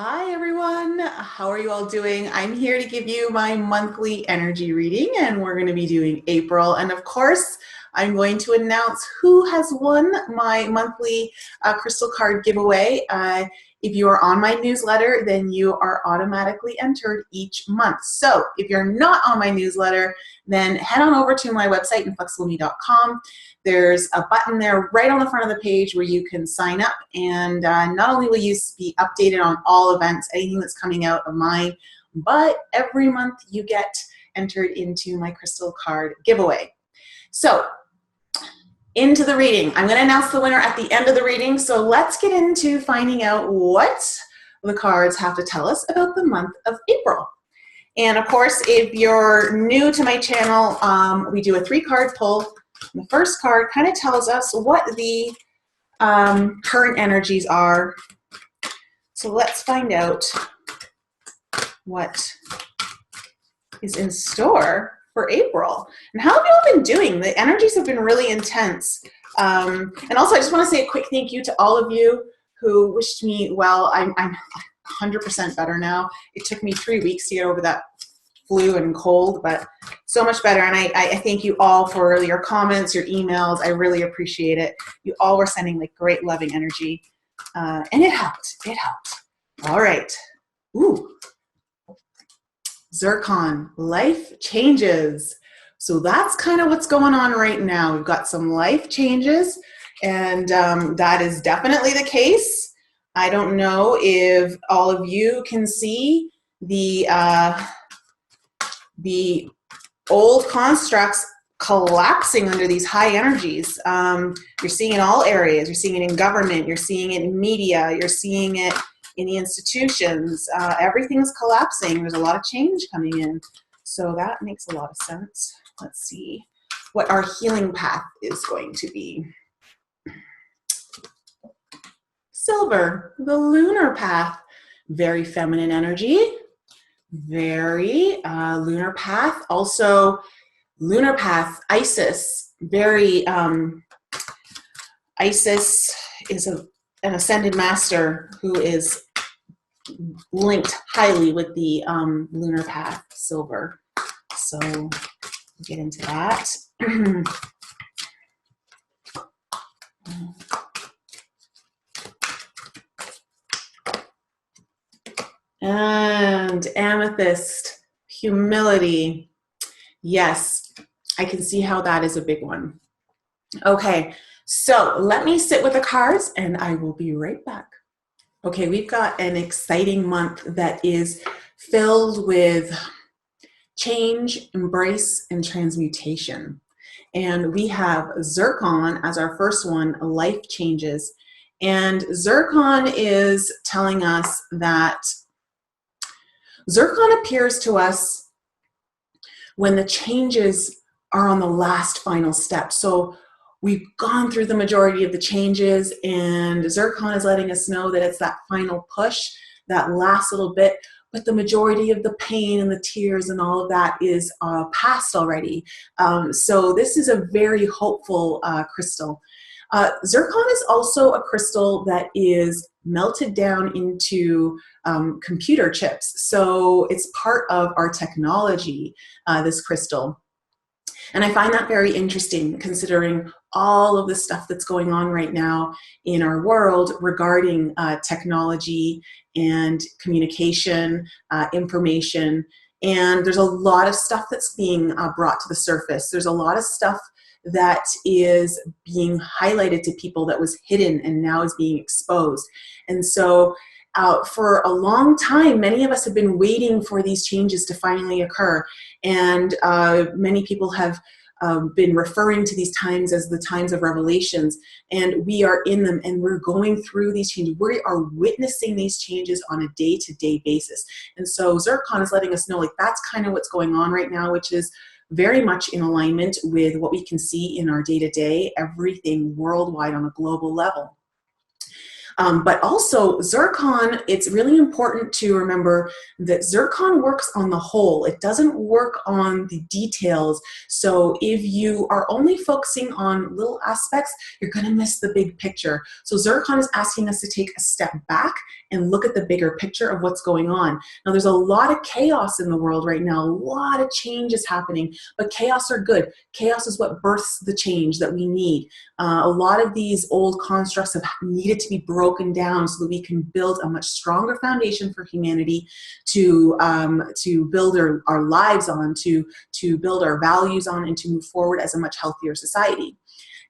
Hi everyone, how are you all doing? I'm here to give you my monthly energy reading and we're going to be doing April, and of course I'm going to announce who has won my monthly crystal card giveaway. If you are on my newsletter, then you are automatically entered each month. So if you're not on my newsletter, then head on over to my website, inflexibleme.com. There's a button there right on the front of the page where you can sign up, and not only will you be updated on all events, anything that's coming out of mine, but every month you get entered into my crystal card giveaway. So into the reading. I'm going to announce the winner at the end of the reading, so let's get into finding out what the cards have to tell us about the month of April. And of course, if you're new to my channel, we do a 3-card pull. The first card kind of tells us what the current energies are. So let's find out what is in store for April. And how have you all been doing? The energies have been really intense. And also, I just want to say a quick thank you to all of you who wished me well. I'm 100% better now. It took me 3 weeks to get over that flu and cold, but so much better. And I thank you all for your comments, your emails. I really appreciate it. You all were sending like great loving energy, and it helped. It helped. All right. Ooh. Zircon, life changes. So that's kind of what's going on right now. We've got some life changes, and that is definitely the case. I don't know if all of you can see the old constructs collapsing under these high energies. You're seeing it in all areas. You're seeing it in government. You're seeing it in media. You're seeing it in the institutions. Everything's collapsing. There's a lot of change coming in. So that makes a lot of sense. Let's see what our healing path is going to be. Silver, the lunar path. Very feminine energy. Very lunar path. Also, lunar path, Isis. Very, Isis is an ascended master who is linked highly with the lunar path, silver. So we'll get into that. And amethyst, humility. Yes, I can see how that is a big one. Okay, so let me sit with the cards and I will be right back. Okay, we've got an exciting month that is filled with change, embrace, and transmutation. And we have Zircon as our first one, life changes. And Zircon is telling us that Zircon appears to us when the changes are on the last final step. So we've gone through the majority of the changes, and Zircon is letting us know that it's that final push, that last little bit, but the majority of the pain and the tears and all of that is past already. So this is a very hopeful crystal. Zircon is also a crystal that is melted down into computer chips. So it's part of our technology, this crystal. And I find that very interesting, considering all of the stuff that's going on right now in our world regarding technology and communication, information. And there's a lot of stuff that's being brought to the surface. There's a lot of stuff that is being highlighted to people that was hidden and now is being exposed. And so for a long time, many of us have been waiting for these changes to finally occur. And many people have been referring to these times as the times of revelations, and we are in them, and we're going through these changes. We are witnessing these changes on a day-to-day basis. And so Zircon is letting us know, like, that's kind of what's going on right now, which is very much in alignment with what we can see in our day-to-day, everything worldwide on a global level. But also Zircon, it's really important to remember that Zircon works on the whole. It doesn't work on the details. So if you are only focusing on little aspects, you're going to miss the big picture. So Zircon is asking us to take a step back and look at the bigger picture of what's going on. Now, there's a lot of chaos in the world right now. A lot of change is happening, but chaos are good. Chaos is what births the change that we need. A lot of these old constructs have needed to be broken down so that we can build a much stronger foundation for humanity to build our lives on, to build our values on, and to move forward as a much healthier society.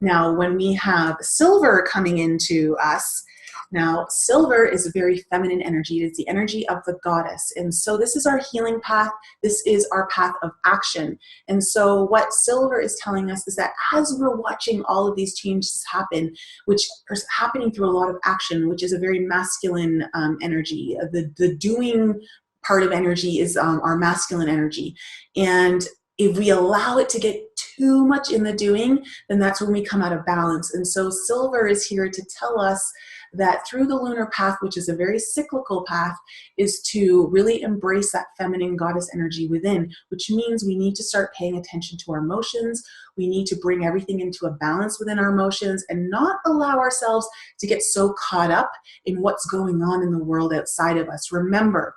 Now, when we have silver coming into us, now, silver is a very feminine energy. It's the energy of the goddess. And so this is our healing path. This is our path of action. And so what silver is telling us is that as we're watching all of these changes happen, which are happening through a lot of action, which is a very masculine energy, the doing part of energy is our masculine energy. And if we allow it to get too much in the doing, then that's when we come out of balance. And so silver is here to tell us that through the lunar path, which is a very cyclical path, is to really embrace that feminine goddess energy within, which means we need to start paying attention to our emotions. We need to bring everything into a balance within our emotions and not allow ourselves to get so caught up in what's going on in the world outside of us. Remember,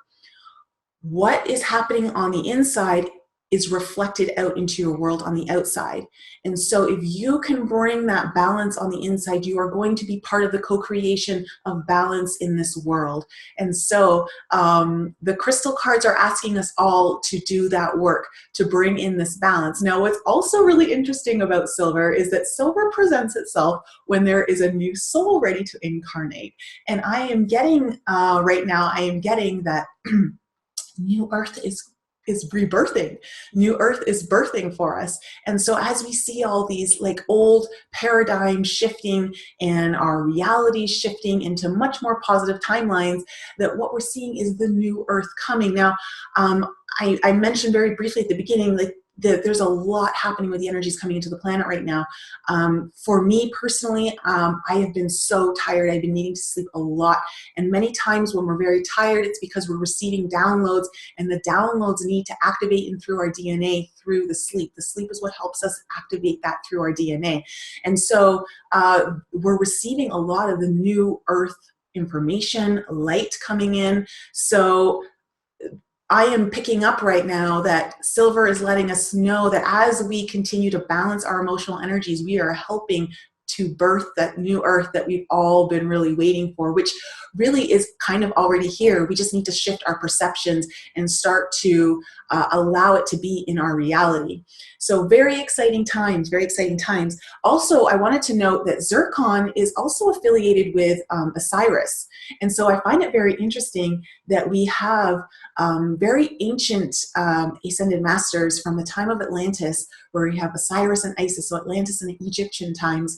what is happening on the inside is reflected out into your world on the outside. And so if you can bring that balance on the inside, you are going to be part of the co-creation of balance in this world. And so the crystal cards are asking us all to do that work, to bring in this balance. Now, what's also really interesting about silver is that silver presents itself when there is a new soul ready to incarnate. And I am getting, right now, I am getting that new earth is rebirthing. New earth is birthing for us. And so as we see all these like old paradigms shifting and our reality shifting into much more positive timelines, that what we're seeing is the new earth coming. Now, I mentioned very briefly at the beginning, like there's a lot happening with the energies coming into the planet right now. For me personally, I have been so tired. I've been needing to sleep a lot. And many times when we're very tired, it's because we're receiving downloads, and the downloads need to activate in through our DNA through the sleep. The sleep is what helps us activate that through our DNA. And so we're receiving a lot of the new earth information, light coming in. So I am picking up right now that silver is letting us know that as we continue to balance our emotional energies, we are helping to birth that new earth that we've all been really waiting for, which really is kind of already here. We just need to shift our perceptions and start to allow it to be in our reality. So very exciting times, very exciting times. Also, I wanted to note that Zircon is also affiliated with Osiris. And so I find it very interesting that we have very ancient ascended masters from the time of Atlantis, where we have Osiris and Isis, so Atlantis and Egyptian times,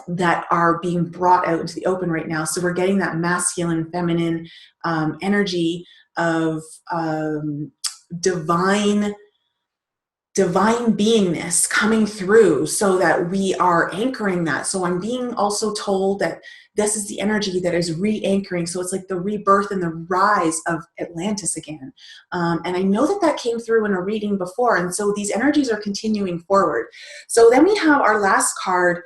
that are being brought out into the open right now. So we're getting that masculine, feminine energy of divine beingness coming through, so that we are anchoring that. So I'm being also told that this is the energy that is re-anchoring. So it's like the rebirth and the rise of Atlantis again. And I know that that came through in a reading before. And so these energies are continuing forward. So then we have our last card,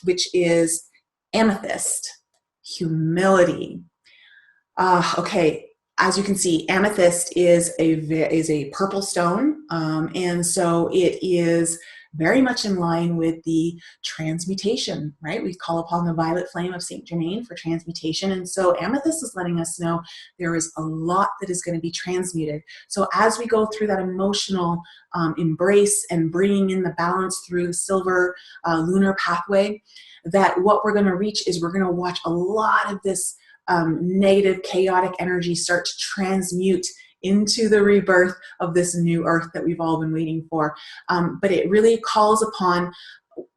which is Amethyst, humility. Okay. As you can see, amethyst is a purple stone, and so it is very much in line with the transmutation, right? We call upon the violet flame of Saint Germain for transmutation, and so amethyst is letting us know there is a lot that is going to be transmuted. So as we go through that emotional embrace and bringing in the balance through the silver lunar pathway, that what we're going to reach is we're going to watch a lot of this negative, chaotic energy start to transmute into the rebirth of this new earth that we've all been waiting for. But it really calls upon,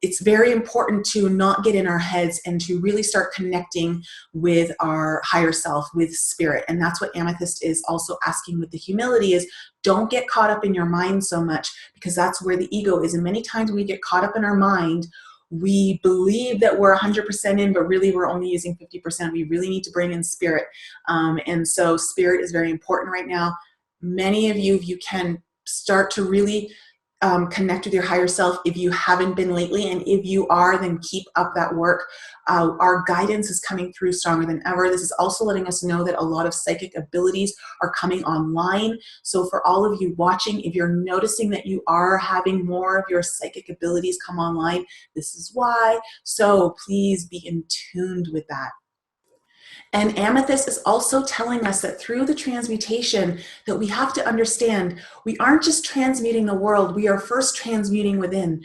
it's very important to not get in our heads and to really start connecting with our higher self, with spirit. And that's what amethyst is also asking with the humility is, don't get caught up in your mind so much, because that's where the ego is. And many times when we get caught up in our mind, we believe that we're 100% in, but really we're only using 50%. We really need to bring in spirit. And so spirit is very important right now. Many of you, if you can start to really connect with your higher self if you haven't been lately, and if you are, then keep up that work. Our guidance is coming through stronger than ever. This is also letting us know that a lot of psychic abilities are coming online. So for all of you watching, if you're noticing that you are having more of your psychic abilities come online, this is why. So please be in tuned with that. And Amethyst is also telling us that through the transmutation that we have to understand, we aren't just transmuting the world, we are first transmuting within.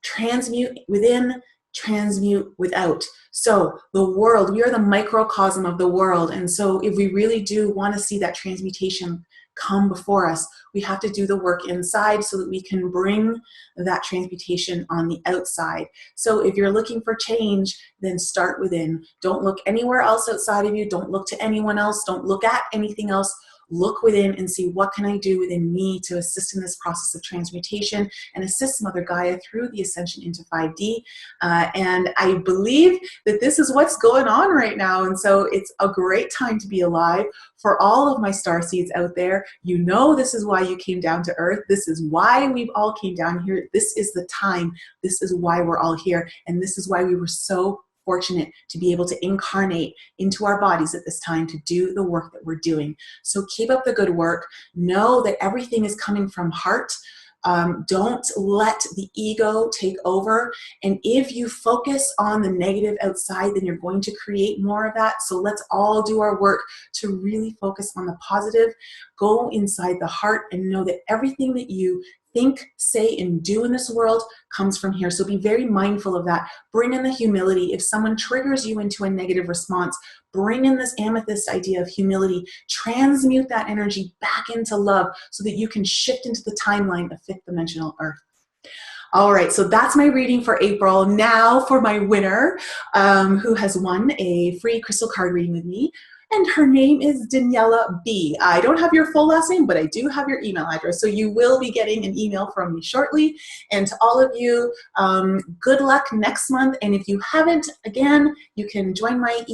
Transmute within, transmute without. So the world, we are the microcosm of the world. And so if we really do want to see that transmutation come before us, we have to do the work inside so that we can bring that transmutation on the outside. So if you're looking for change, then start within. Don't look anywhere else outside of you. Don't look to anyone else. Don't look at anything else. Look within and see, what can I do within me to assist in this process of transmutation and assist Mother Gaia through the ascension into 5D. And I believe that this is what's going on right now. And so it's a great time to be alive. For all of my starseeds out there, you know this is why you came down to Earth. This is why we've all came down here. This is the time. This is why we're all here. And this is why we were so fortunate to be able to incarnate into our bodies at this time to do the work that we're doing. So keep up the good work. Know that everything is coming from heart. Don't let the ego take over. And if you focus on the negative outside, then you're going to create more of that. So let's all do our work to really focus on the positive. Go inside the heart and know that everything that you think, say, and do in this world comes from here. So be very mindful of that. Bring in the humility. If someone triggers you into a negative response, bring in this amethyst idea of humility. Transmute that energy back into love so that you can shift into the timeline of fifth dimensional Earth. All right, so that's my reading for April. Now for my winner, who has won a free crystal card reading with me. And her name is Daniela B. I don't have your full last name, but I do have your email address. So you will be getting an email from me shortly. And to all of you, good luck next month. And if you haven't, again, you can join my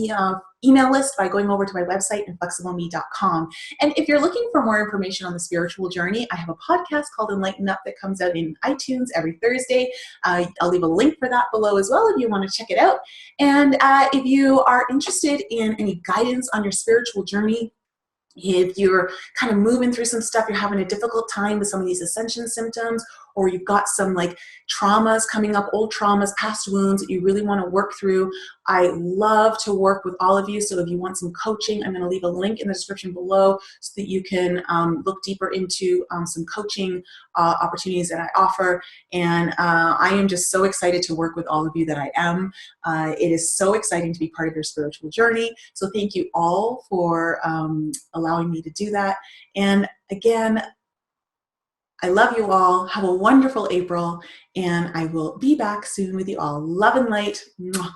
email list by going over to my website, inflexibleme.com. And if you're looking for more information on the spiritual journey, I have a podcast called Enlighten Up that comes out in iTunes every Thursday. I'll leave a link for that below as well if you want to check it out. And if you are interested in any guidance on your spiritual journey, if you're kind of moving through some stuff, you're having a difficult time with some of these ascension symptoms, or you've got some like traumas coming up, old traumas, past wounds that you really want to work through, I love to work with all of you. So if you want some coaching, I'm going to leave a link in the description below so that you can look deeper into some coaching opportunities that I offer. And I am just so excited to work with all of you that I am. It is so exciting to be part of your spiritual journey. So thank you all for allowing me to do that. And again, I love you all. Have a wonderful April, and I will be back soon with you all. Love and light. Mwah.